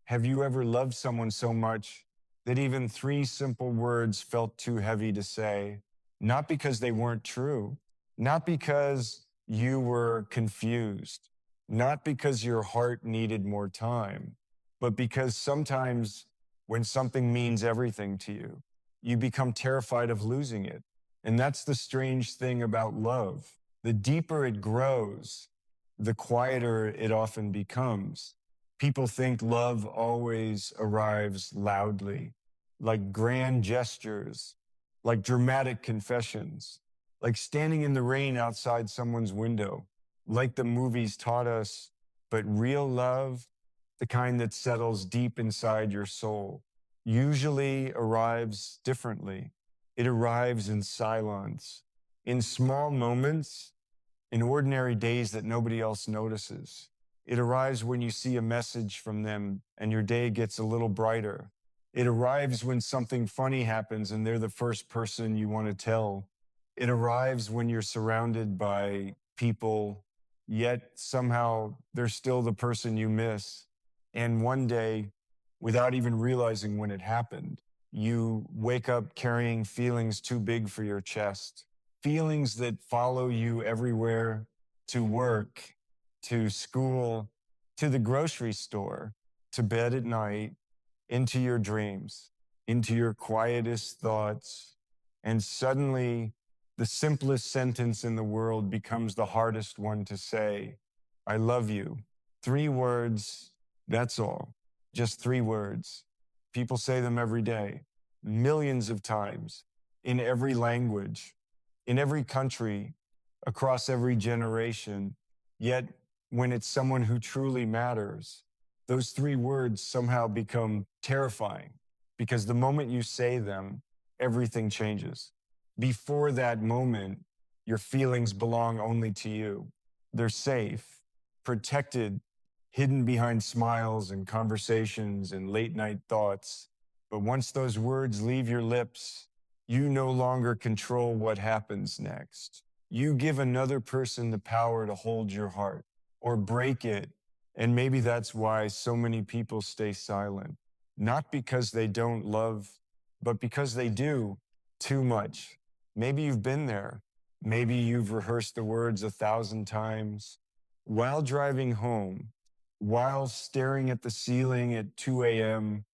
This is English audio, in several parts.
Have you ever loved someone so much that even three simple words felt too heavy to say? Not because they weren't true, not because you were confused, not because your heart needed more time, but because sometimes when something means everything to you, you become terrified of losing it. And that's the strange thing about love. The deeper it grows, the quieter it often becomes. People think love always arrives loudly, like grand gestures, like dramatic confessions, like standing in the rain outside someone's window, like the movies taught us. But real love, the kind that settles deep inside your soul, usually arrives differently. It arrives in silence, in small moments, in ordinary days that nobody else notices. It arrives when you see a message from them and your day gets a little brighter. It arrives when something funny happens and they're the first person you want to tell. It arrives when you're surrounded by people, yet somehow they're still the person you miss. And one day, without even realizing when it happened, you wake up carrying feelings too big for your chest, feelings that follow you everywhere, to work, to school, to the grocery store, to bed at night, into your dreams, into your quietest thoughts. And suddenly, the simplest sentence in the world becomes the hardest one to say. I love you. 3 words, that's all. Just 3 words. People say them every day, millions of times, in every language, in every country, across every generation. Yet, when it's someone who truly matters, those 3 words somehow become terrifying because the moment you say them, everything changes. Before that moment, your feelings belong only to you. They're safe, protected, hidden behind smiles and conversations and late night thoughts. But once those words leave your lips, you no longer control what happens next. You give another person the power to hold your heart or break it. And maybe that's why so many people stay silent, not because they don't love, but because they do too much. Maybe you've been there. Maybe you've rehearsed the words 1,000 times while driving home, while staring at the ceiling at 2 a.m.,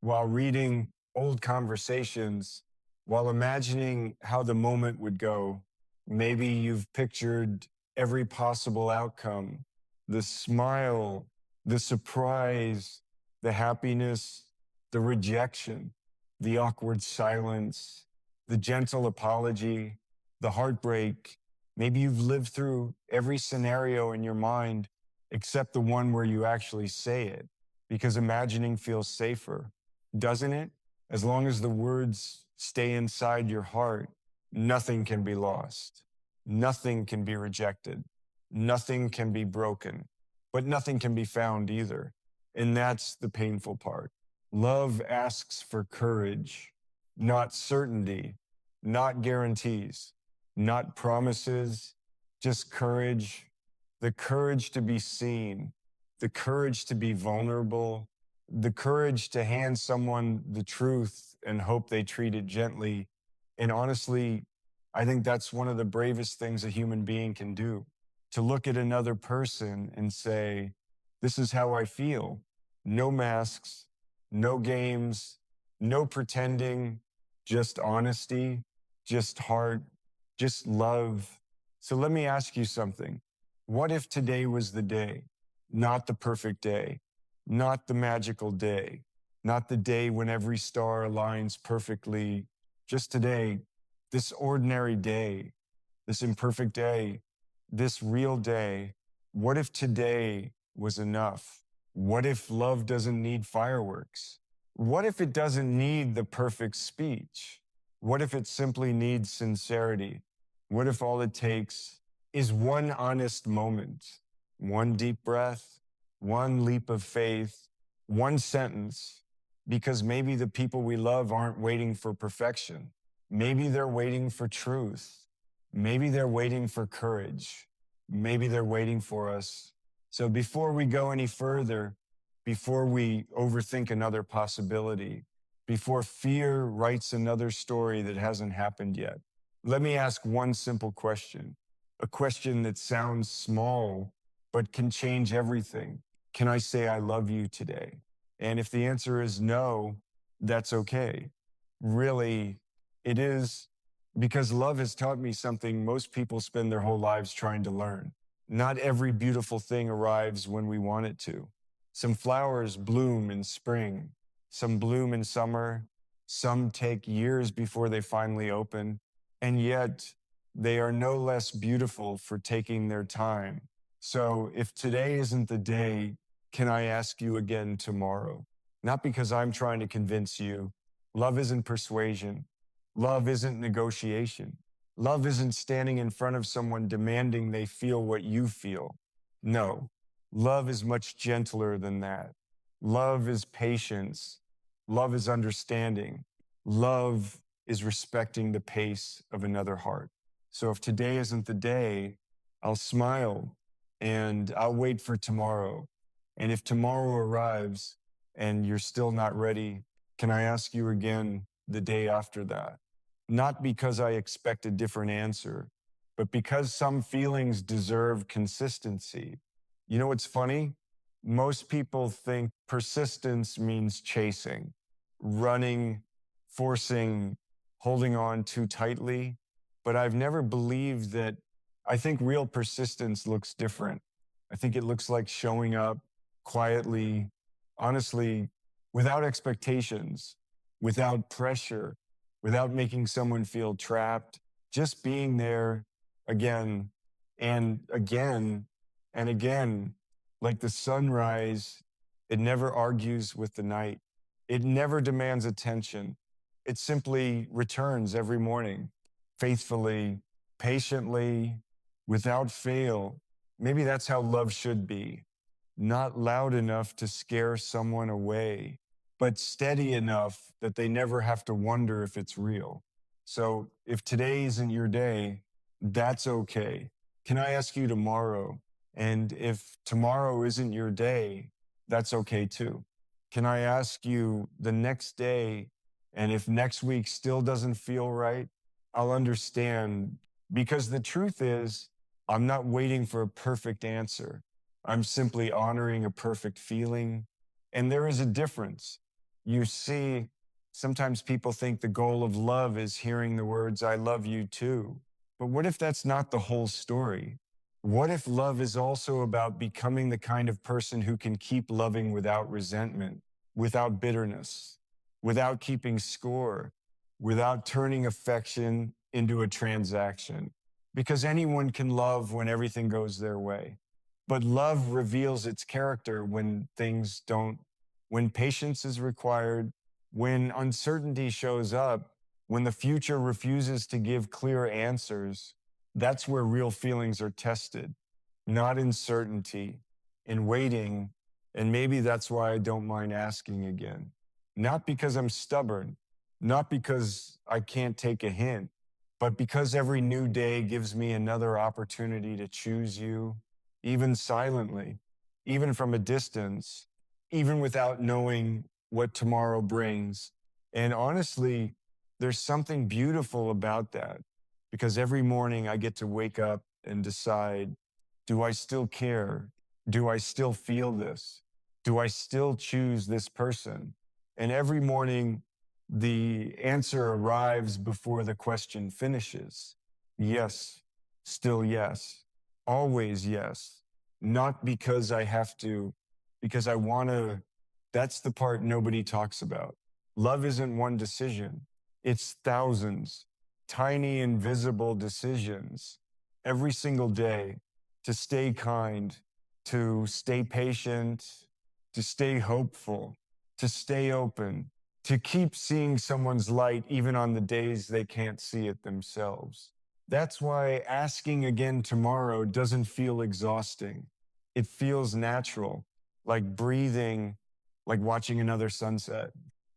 while reading old conversations, while imagining how the moment would go. Maybe you've pictured every possible outcome, the smile, the surprise, the happiness, the rejection, the awkward silence, the gentle apology, the heartbreak. Maybe you've lived through every scenario in your mind except the one where you actually say it, because imagining feels safer, doesn't it? As long as the words stay inside your heart, nothing can be lost. Nothing can be rejected. Nothing can be broken, but nothing can be found either. And that's the painful part. Love asks for courage, not certainty, not guarantees, not promises, just courage, the courage to be seen, the courage to be vulnerable, the courage to hand someone the truth and hope they treat it gently. And honestly, I think that's one of the bravest things a human being can do, to look at another person and say, this is how I feel. No masks, no games, no pretending, just honesty, just heart, just love. So let me ask you something. What if today was the day, not the perfect day, not the magical day, not the day when every star aligns perfectly, just today, this ordinary day, this imperfect day, this real day? What if today was enough? What if love doesn't need fireworks? What if it doesn't need the perfect speech? What if it simply needs sincerity? What if all it takes is one honest moment, one deep breath, one leap of faith, one sentence? Because maybe the people we love aren't waiting for perfection. Maybe they're waiting for truth. Maybe they're waiting for courage. Maybe they're waiting for us. So before we go any further, before we overthink another possibility, before fear writes another story that hasn't happened yet. Let me ask one simple question, a question that sounds small, but can change everything. Can I say I love you today? And if the answer is no, that's okay. Really, it is, because love has taught me something most people spend their whole lives trying to learn. Not every beautiful thing arrives when we want it to. Some flowers bloom in spring, some bloom in summer, some take years before they finally open, and yet they are no less beautiful for taking their time. So if today isn't the day, can I ask you again tomorrow? Not because I'm trying to convince you. Love isn't persuasion. Love isn't negotiation. Love isn't standing in front of someone demanding they feel what you feel. No, love is much gentler than that. Love is patience. Love is understanding. Love is respecting the pace of another heart. So if today isn't the day, I'll smile and I'll wait for tomorrow. And if tomorrow arrives and you're still not ready, can I ask you again the day after that? Not because I expect a different answer, but because some feelings deserve consistency. You know what's funny? Most people think persistence means chasing, running, forcing, holding on too tightly. But I've never believed that. I think real persistence looks different. I think it looks like showing up quietly, honestly, without expectations, without pressure, without making someone feel trapped, just being there again and again and again, like the sunrise. It never argues with the night. It never demands attention. It simply returns every morning, faithfully, patiently, without fail. Maybe that's how love should be. Not loud enough to scare someone away, but steady enough that they never have to wonder if it's real. So if today isn't your day, that's okay. Can I ask you tomorrow? And if tomorrow isn't your day, that's okay too. Can I ask you the next day? And if next week still doesn't feel right, I'll understand, because the truth is, I'm not waiting for a perfect answer. I'm simply honoring a perfect feeling. And there is a difference. You see, sometimes people think the goal of love is hearing the words, I love you too. But what if that's not the whole story? What if love is also about becoming the kind of person who can keep loving without resentment, without bitterness, without keeping score, without turning affection into a transaction? Because anyone can love when everything goes their way. But love reveals its character when things don't, when patience is required, when uncertainty shows up, when the future refuses to give clear answers. That's where real feelings are tested, not in certainty, in waiting. And maybe that's why I don't mind asking again. Not because I'm stubborn, not because I can't take a hint, but because every new day gives me another opportunity to choose you, even silently, even from a distance, even without knowing what tomorrow brings. And honestly, there's something beautiful about that, because every morning I get to wake up and decide, do I still care? Do I still feel this? Do I still choose this person? And every morning, the answer arrives before the question finishes. Yes, still yes, always yes. Not because I have to, because I want to. That's the part nobody talks about. Love isn't one decision, it's thousands, tiny, invisible decisions every single day, to stay kind, to stay patient, to stay hopeful, to stay open, to keep seeing someone's light even on the days they can't see it themselves. That's why asking again tomorrow doesn't feel exhausting. It feels natural, like breathing, like watching another sunset,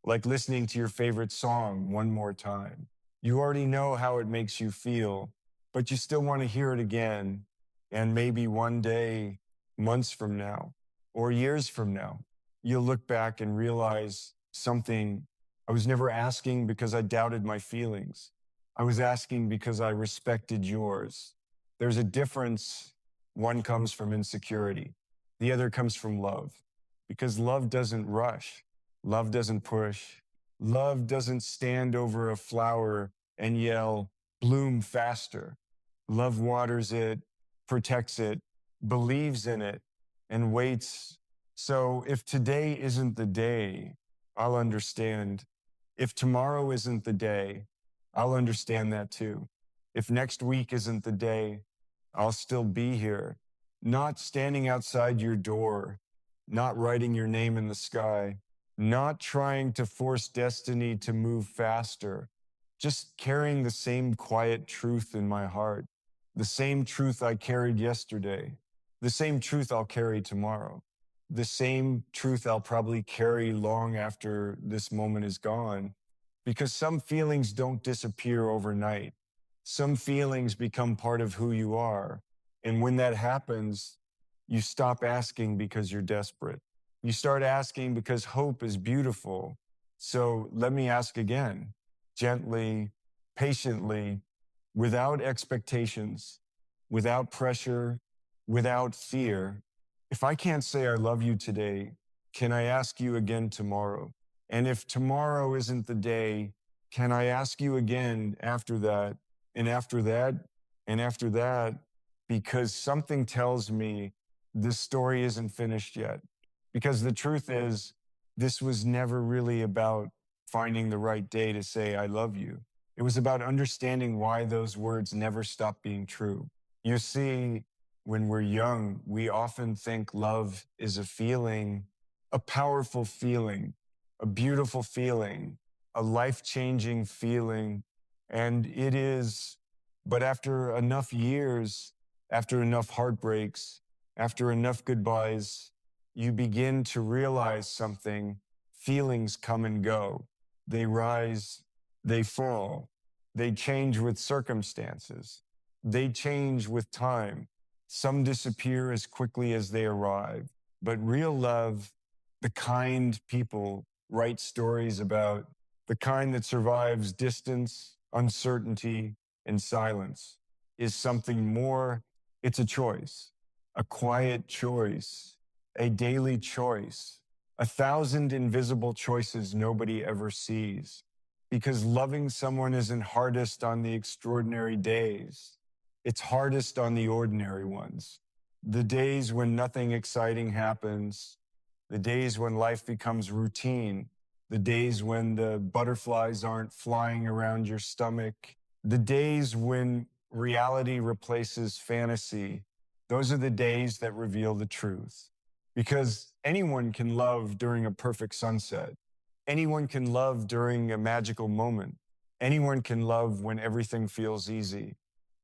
like listening to your favorite song one more time. You already know how it makes you feel, but you still want to hear it again. And maybe one day, months from now, or years from now. you'll look back and realize something. I was never asking because I doubted my feelings. I was asking because I respected yours. There's a difference. One comes from insecurity, the other comes from love, because love doesn't rush, love doesn't push, love doesn't stand over a flower and yell, bloom faster. Love waters it, protects it, believes in it, and waits. So if today isn't the day, I'll understand. If tomorrow isn't the day, I'll understand that too. If next week isn't the day, I'll still be here, not standing outside your door, not writing your name in the sky, not trying to force destiny to move faster, just carrying the same quiet truth in my heart, the same truth I carried yesterday, the same truth I'll carry tomorrow, the same truth I'll probably carry long after this moment is gone. Because some feelings don't disappear overnight. Some feelings become part of who you are. And when that happens, you stop asking because you're desperate. You start asking because hope is beautiful. So let me ask again, gently, patiently, without expectations, without pressure, without fear. If I can't say I love you today, can I ask you again tomorrow? And if tomorrow isn't the day, can I ask you again after that, and after that, and after that? Because something tells me this story isn't finished yet. Because the truth is, this was never really about finding the right day to say, I love you. It was about understanding why those words never stop being true. You see, when we're young, we often think love is a feeling, a powerful feeling, a beautiful feeling, a life-changing feeling. And it is, but after enough years, after enough heartbreaks, after enough goodbyes, you begin to realize something. Feelings come and go. They rise, they fall, they change with circumstances, they change with time. Some disappear as quickly as they arrive. But real love, the kind people write stories about, the kind that survives distance, uncertainty, and silence, is something more. It's a choice, a quiet choice, a daily choice, 1,000 invisible choices nobody ever sees. Because loving someone isn't hardest on the extraordinary days, it's hardest on the ordinary ones. The days when nothing exciting happens, the days when life becomes routine, the days when the butterflies aren't flying around your stomach, the days when reality replaces fantasy. Those are the days that reveal the truth. Because anyone can love during a perfect sunset. Anyone can love during a magical moment. Anyone can love when everything feels easy.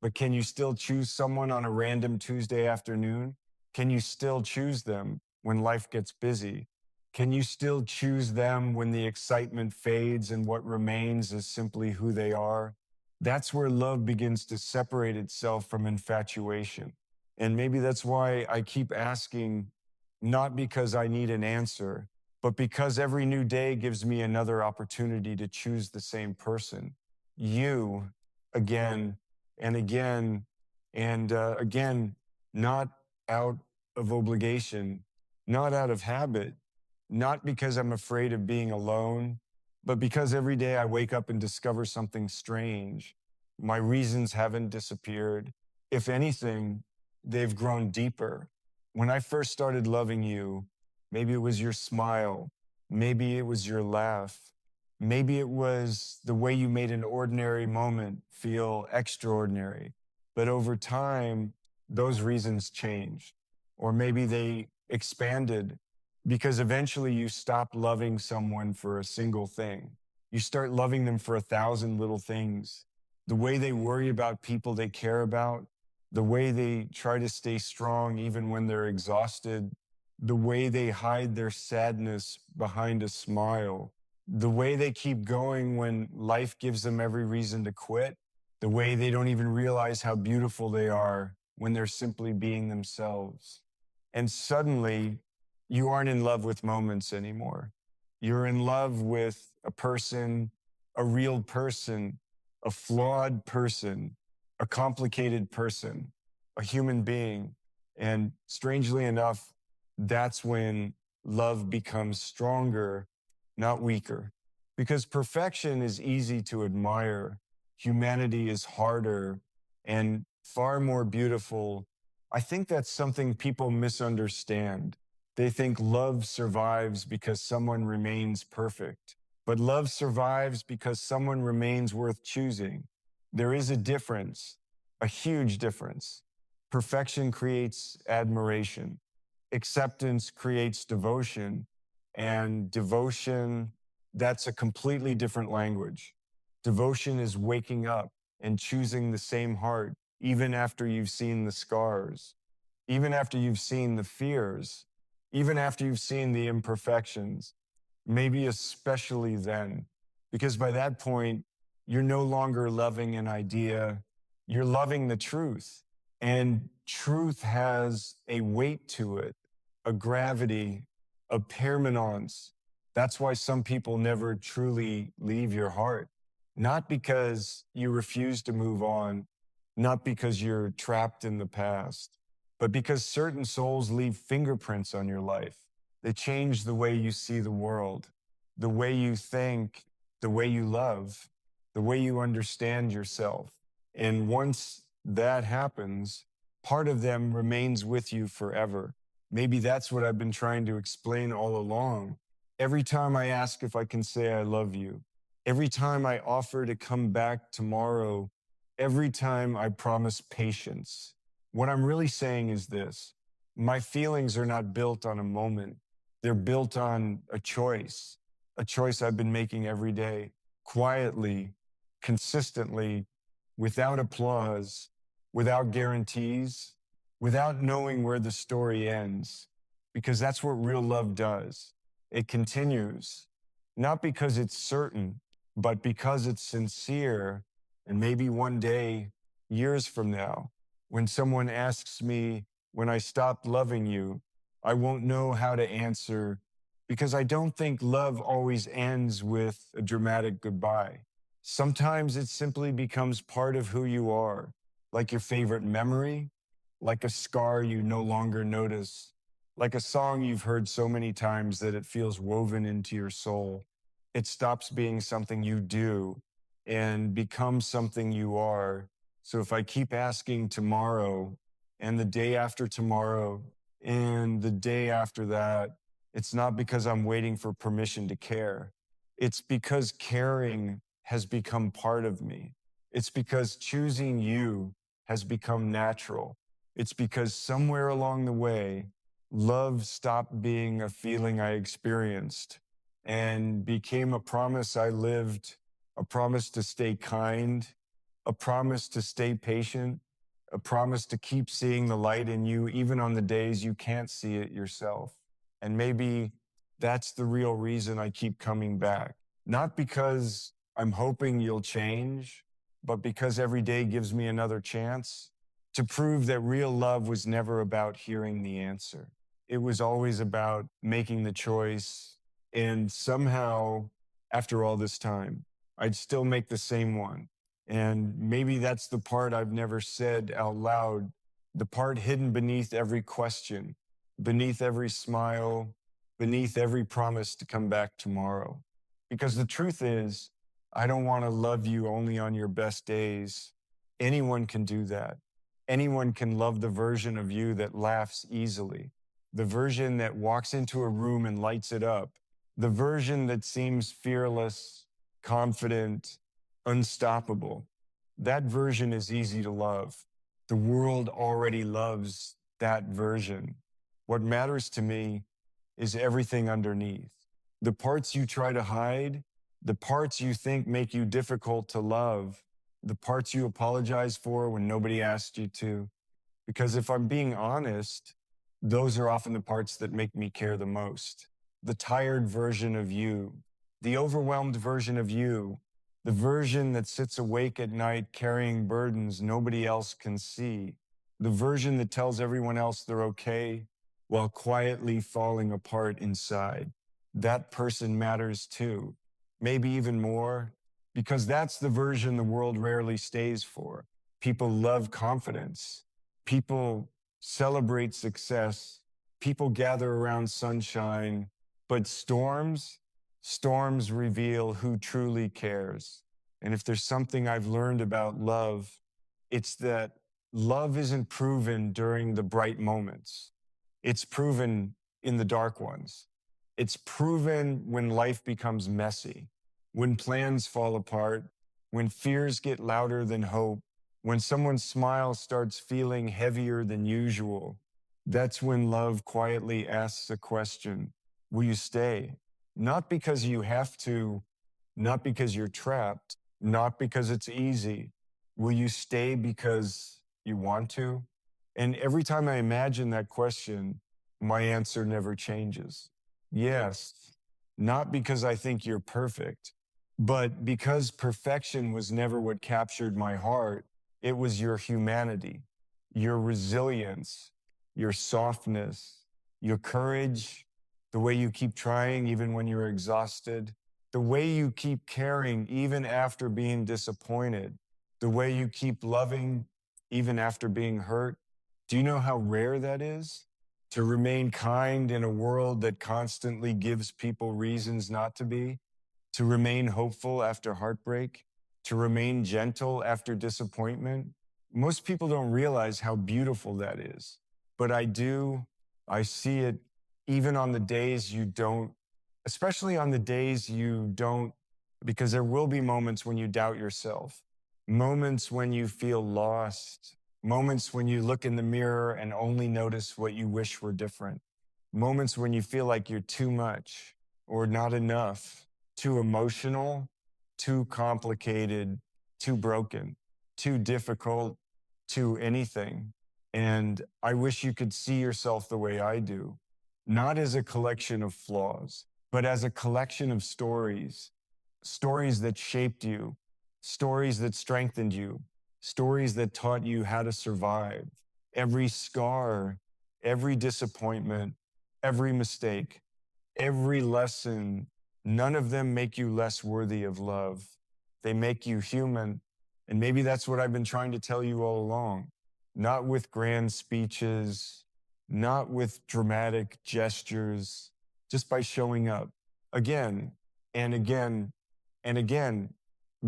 But can you still choose someone on a random Tuesday afternoon? Can you still choose them when life gets busy? Can you still choose them when the excitement fades and what remains is simply who they are? That's where love begins to separate itself from infatuation. And maybe that's why I keep asking, not because I need an answer, but because every new day gives me another opportunity to choose the same person. You, again and again and again, not out of obligation, not out of habit, not because I'm afraid of being alone, but because every day I wake up and discover something strange. My reasons haven't disappeared. If anything, they've grown deeper. When I first started loving you, maybe it was your smile, maybe it was your laugh, maybe it was the way you made an ordinary moment feel extraordinary. But over time, those reasons changed, or maybe they expanded because eventually you stop loving someone for a single thing. You start loving them for 1,000 little things. The way they worry about people they care about, the way they try to stay strong even when they're exhausted, the way they hide their sadness behind a smile, the way they keep going when life gives them every reason to quit, the way they don't even realize how beautiful they are when they're simply being themselves. And suddenly, You aren't in love with moments anymore. You're in love with a person, a real person, a flawed person, a complicated person, a human being. And strangely enough, that's when love becomes stronger, not weaker. Because perfection is easy to admire, humanity is harder and far more beautiful. I think that's something people misunderstand. They think love survives because someone remains perfect, but love survives because someone remains worth choosing. There is a difference, a huge difference. Perfection creates admiration, acceptance creates devotion, and devotion, that's a completely different language. Devotion is waking up and choosing the same heart, even after you've seen the scars, even after you've seen the fears, even after you've seen the imperfections, maybe especially then, because by that point, you're no longer loving an idea, you're loving the truth. And truth has a weight to it, a gravity, a permanence. That's why some people never truly leave your heart. Not because you refuse to move on, not because you're trapped in the past, but because certain souls leave fingerprints on your life. They change the way you see the world, the way you think, the way you love, the way you understand yourself. And once that happens, part of them remains with you forever. Maybe that's what I've been trying to explain all along. Every time I ask if I can say I love you, every time I offer to come back tomorrow, every time I promise patience, what I'm really saying is this: my feelings are not built on a moment. They're built on a choice I've been making every day, quietly, consistently, without applause, without guarantees, without knowing where the story ends. Because that's what real love does. It continues, not because it's certain, but because it's sincere. And maybe one day, years from now, when someone asks me when I stopped loving you, I won't know how to answer, because I don't think love always ends with a dramatic goodbye. Sometimes it simply becomes part of who you are, like your favorite memory, like a scar you no longer notice, like a song you've heard so many times that it feels woven into your soul. It stops being something you do and becomes something you are. So if I keep asking tomorrow and the day after tomorrow and the day after that, it's not because I'm waiting for permission to care. It's because caring has become part of me. It's because choosing you has become natural. It's because somewhere along the way, love stopped being a feeling I experienced and became a promise I lived, a promise to stay kind, a promise to stay patient, a promise to keep seeing the light in you, even on the days you can't see it yourself. And maybe that's the real reason I keep coming back. Not because I'm hoping you'll change, but because every day gives me another chance to prove that real love was never about hearing the answer. It was always about making the choice. And somehow, after all this time, I'd still make the same one. And maybe that's the part I've never said out loud, the part hidden beneath every question, beneath every smile, beneath every promise to come back tomorrow. Because the truth is, I don't want to love you only on your best days. Anyone can do that. Anyone can love the version of you that laughs easily, the version that walks into a room and lights it up, the version that seems fearless, confident, unstoppable. That version is easy to love. The world already loves that version. What matters to me is everything underneath. The parts you try to hide, the parts you think make you difficult to love, the parts you apologize for when nobody asked you to. Because if I'm being honest, those are often the parts that make me care the most. The tired version of you, the overwhelmed version of you, the version that sits awake at night carrying burdens nobody else can see, the version that tells everyone else they're okay, while quietly falling apart inside. That person matters too, maybe even more, because that's the version the world rarely stays for. People love confidence. People celebrate success. People gather around sunshine. But storms reveal who truly cares. And if there's something I've learned about love, it's that love isn't proven during the bright moments. It's proven in the dark ones. It's proven when life becomes messy, when plans fall apart, when fears get louder than hope, when someone's smile starts feeling heavier than usual. That's when love quietly asks a question: will you stay? Not because you have to, not because you're trapped, not because it's easy. Will you stay because you want to? And every time I imagine that question, my answer never changes. Yes, not because I think you're perfect, but because perfection was never what captured my heart. It was your humanity, your resilience, your softness, your courage, the way you keep trying even when you're exhausted, the way you keep caring even after being disappointed, the way you keep loving even after being hurt. Do you know how rare that is? To remain kind in a world that constantly gives people reasons not to be, to remain hopeful after heartbreak, to remain gentle after disappointment. Most people don't realize how beautiful that is, but I do. I see it even on the days you don't, especially on the days you don't, because there will be moments when you doubt yourself, moments when you feel lost, moments when you look in the mirror and only notice what you wish were different, moments when you feel like you're too much or not enough, too emotional, too complicated, too broken, too difficult, too anything. And I wish you could see yourself the way I do, not as a collection of flaws, but as a collection of stories, stories that shaped you, stories that strengthened you, stories that taught you how to survive. Every scar, every disappointment, every mistake, every lesson, none of them make you less worthy of love. They make you human. And maybe that's what I've been trying to tell you all along. Not with grand speeches, not with dramatic gestures, just by showing up again and again and again,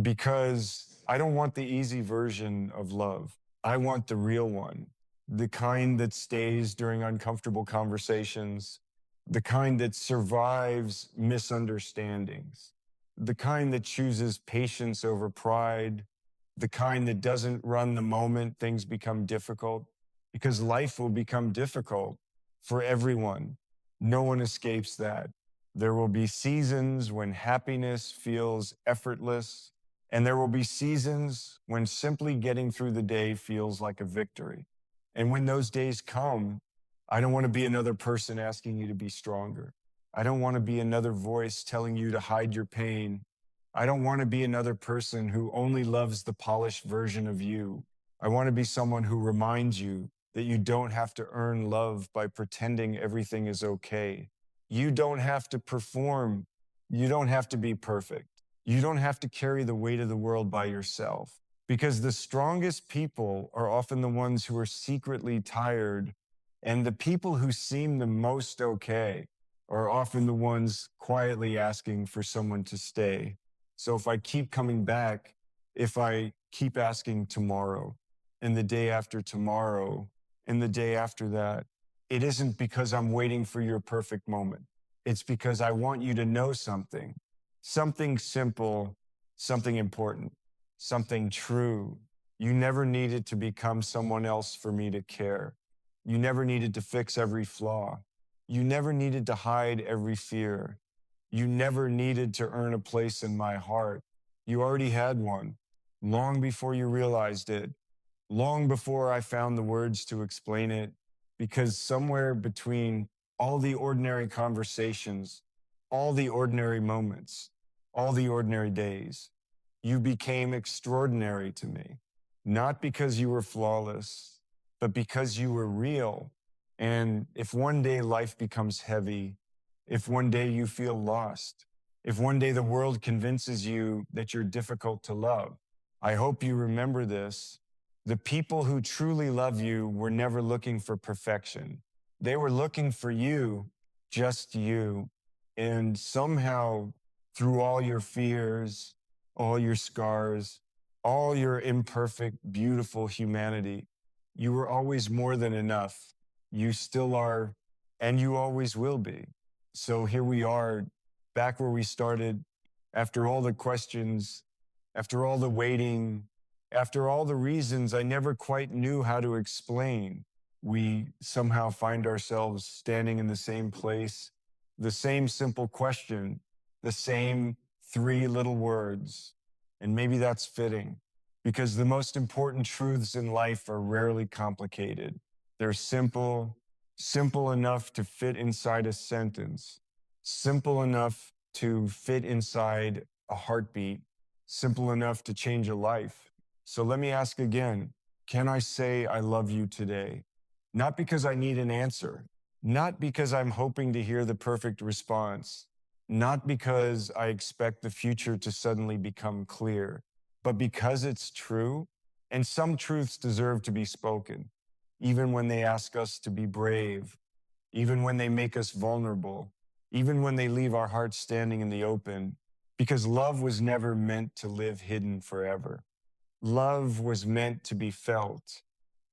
because I don't want the easy version of love. I want the real one, the kind that stays during uncomfortable conversations, the kind that survives misunderstandings, the kind that chooses patience over pride, the kind that doesn't run the moment things become difficult, because life will become difficult for everyone. No one escapes that. There will be seasons when happiness feels effortless, and there will be seasons when simply getting through the day feels like a victory. And when those days come, I don't want to be another person asking you to be stronger. I don't want to be another voice telling you to hide your pain. I don't want to be another person who only loves the polished version of you. I want to be someone who reminds you that you don't have to earn love by pretending everything is okay. You don't have to perform. You don't have to be perfect. You don't have to carry the weight of the world by yourself, because the strongest people are often the ones who are secretly tired, and the people who seem the most okay are often the ones quietly asking for someone to stay. So if I keep coming back, if I keep asking tomorrow and the day after tomorrow and the day after that, it isn't because I'm waiting for your perfect moment. It's because I want you to know something, something simple, something important, something true. You never needed to become someone else for me to care. You never needed to fix every flaw. You never needed to hide every fear. You never needed to earn a place in my heart. You already had one long before you realized it, long before I found the words to explain it, because somewhere between all the ordinary conversations, all the ordinary moments, all the ordinary days, you became extraordinary to me, not because you were flawless, but because you were real. And if one day life becomes heavy, if one day you feel lost, if one day the world convinces you that you're difficult to love, I hope you remember this. The people who truly love you were never looking for perfection. They were looking for you, just you. And somehow, through all your fears, all your scars, all your imperfect, beautiful humanity, you were always more than enough. You still are, and you always will be. So here we are, back where we started, after all the questions, after all the waiting, after all the reasons I never quite knew how to explain. We somehow find ourselves standing in the same place, the same simple question, the same three little words. And maybe that's fitting, because the most important truths in life are rarely complicated. They're simple, simple enough to fit inside a sentence, simple enough to fit inside a heartbeat, simple enough to change a life. So let me ask again, can I say I love you today? Not because I need an answer, not because I'm hoping to hear the perfect response, not because I expect the future to suddenly become clear, but because it's true, and some truths deserve to be spoken, even when they ask us to be brave, even when they make us vulnerable, even when they leave our hearts standing in the open, because love was never meant to live hidden forever. Love was meant to be felt,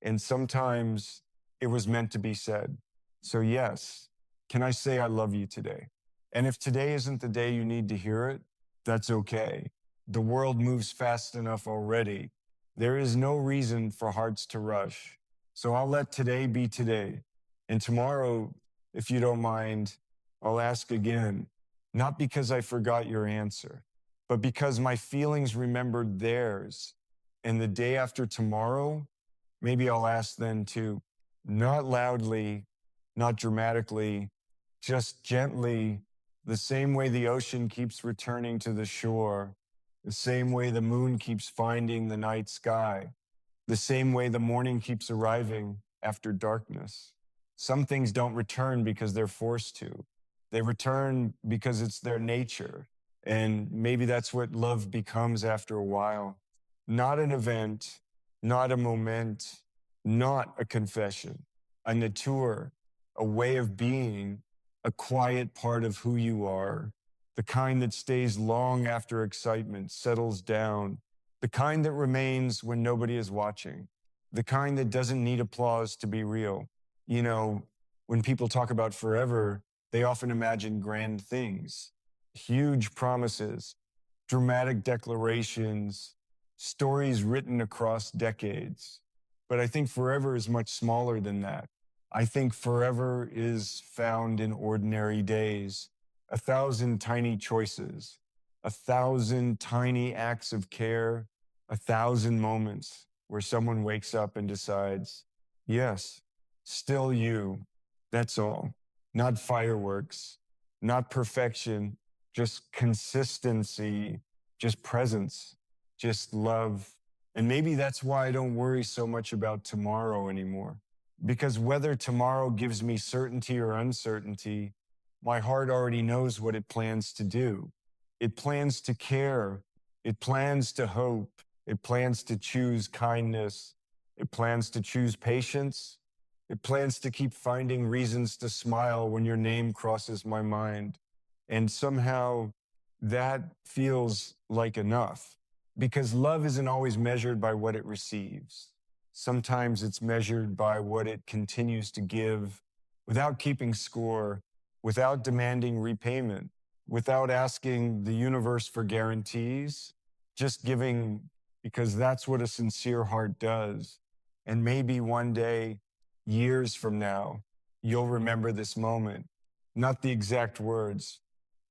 and sometimes it was meant to be said. So, yes, can I say I love you today? And if today isn't the day you need to hear it, that's okay. The world moves fast enough already. There is no reason for hearts to rush. So I'll let today be today. And tomorrow, if you don't mind, I'll ask again, not because I forgot your answer, but because my feelings remembered theirs. And the day after tomorrow, maybe I'll ask then too, not loudly, not dramatically, just gently, the same way the ocean keeps returning to the shore, the same way the moon keeps finding the night sky, the same way the morning keeps arriving after darkness. Some things don't return because they're forced to. They return because it's their nature. And maybe that's what love becomes after a while. Not an event, not a moment, not a confession, a nature, a way of being, a quiet part of who you are, the kind that stays long after excitement settles down, the kind that remains when nobody is watching, the kind that doesn't need applause to be real. You know, when people talk about forever, they often imagine grand things, huge promises, dramatic declarations, stories written across decades. But I think forever is much smaller than that. I think forever is found in ordinary days, 1,000 tiny choices, 1,000 tiny acts of care, 1,000 moments where someone wakes up and decides, yes, still you. That's all. Not fireworks, not perfection, just consistency, just presence, just love. And maybe that's why I don't worry so much about tomorrow anymore. Because whether tomorrow gives me certainty or uncertainty, my heart already knows what it plans to do. It plans to care. It plans to hope. It plans to choose kindness. It plans to choose patience. It plans to keep finding reasons to smile when your name crosses my mind. And somehow that feels like enough, because love isn't always measured by what it receives. Sometimes it's measured by what it continues to give without keeping score, without demanding repayment, without asking the universe for guarantees, just giving because that's what a sincere heart does. And maybe one day, years from now, you'll remember this moment, not the exact words,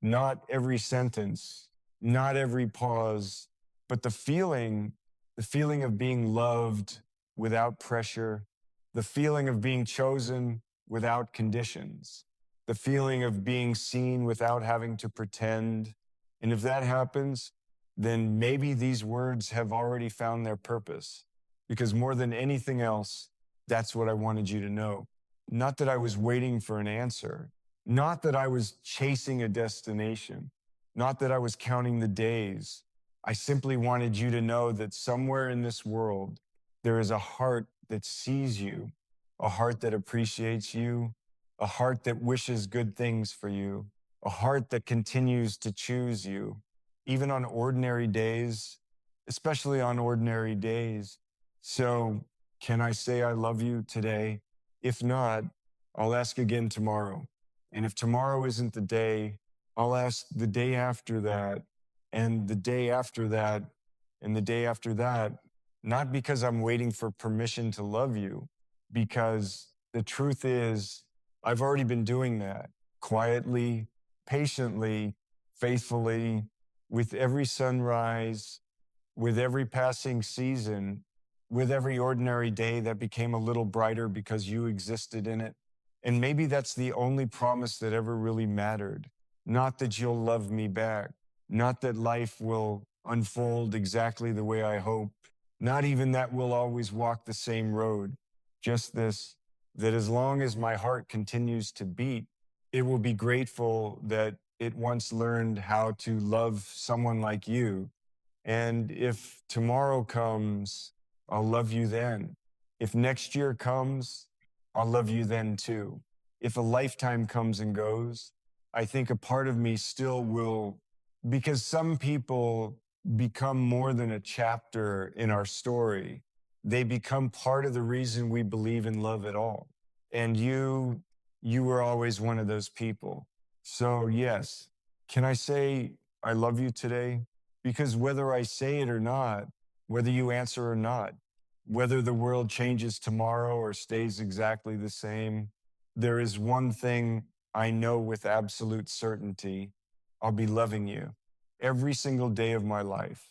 not every sentence, not every pause, but the feeling of being loved without pressure, the feeling of being chosen without conditions, the feeling of being seen without having to pretend. And if that happens, then maybe these words have already found their purpose. Because more than anything else, that's what I wanted you to know. not that I was waiting for an answer, not that I was chasing a destination, not that I was counting the days. I simply wanted you to know that somewhere in this world, there is a heart that sees you, a heart that appreciates you, a heart that wishes good things for you, a heart that continues to choose you, even on ordinary days, especially on ordinary days. So, can I say I love you today? If not, I'll ask again tomorrow. And if tomorrow isn't the day, I'll ask the day after that, and the day after that, and the day after that, not because I'm waiting for permission to love you, because the truth is, I've already been doing that quietly, patiently, faithfully, with every sunrise, with every passing season, with every ordinary day that became a little brighter because you existed in it. And maybe that's the only promise that ever really mattered. Not that you'll love me back, not that life will unfold exactly the way I hope, not even that we'll always walk the same road. Just this, that as long as my heart continues to beat, it will be grateful that it once learned how to love someone like you. And if tomorrow comes, I'll love you then. If next year comes, I'll love you then too. If a lifetime comes and goes, I think a part of me still will, because some people become more than a chapter in our story. They become part of the reason we believe in love at all. And you were always one of those people. So, yes, can I say I love you today? Because whether I say it or not, whether you answer or not, whether the world changes tomorrow or stays exactly the same, there is one thing I know with absolute certainty. I'll be loving you every single day of my life.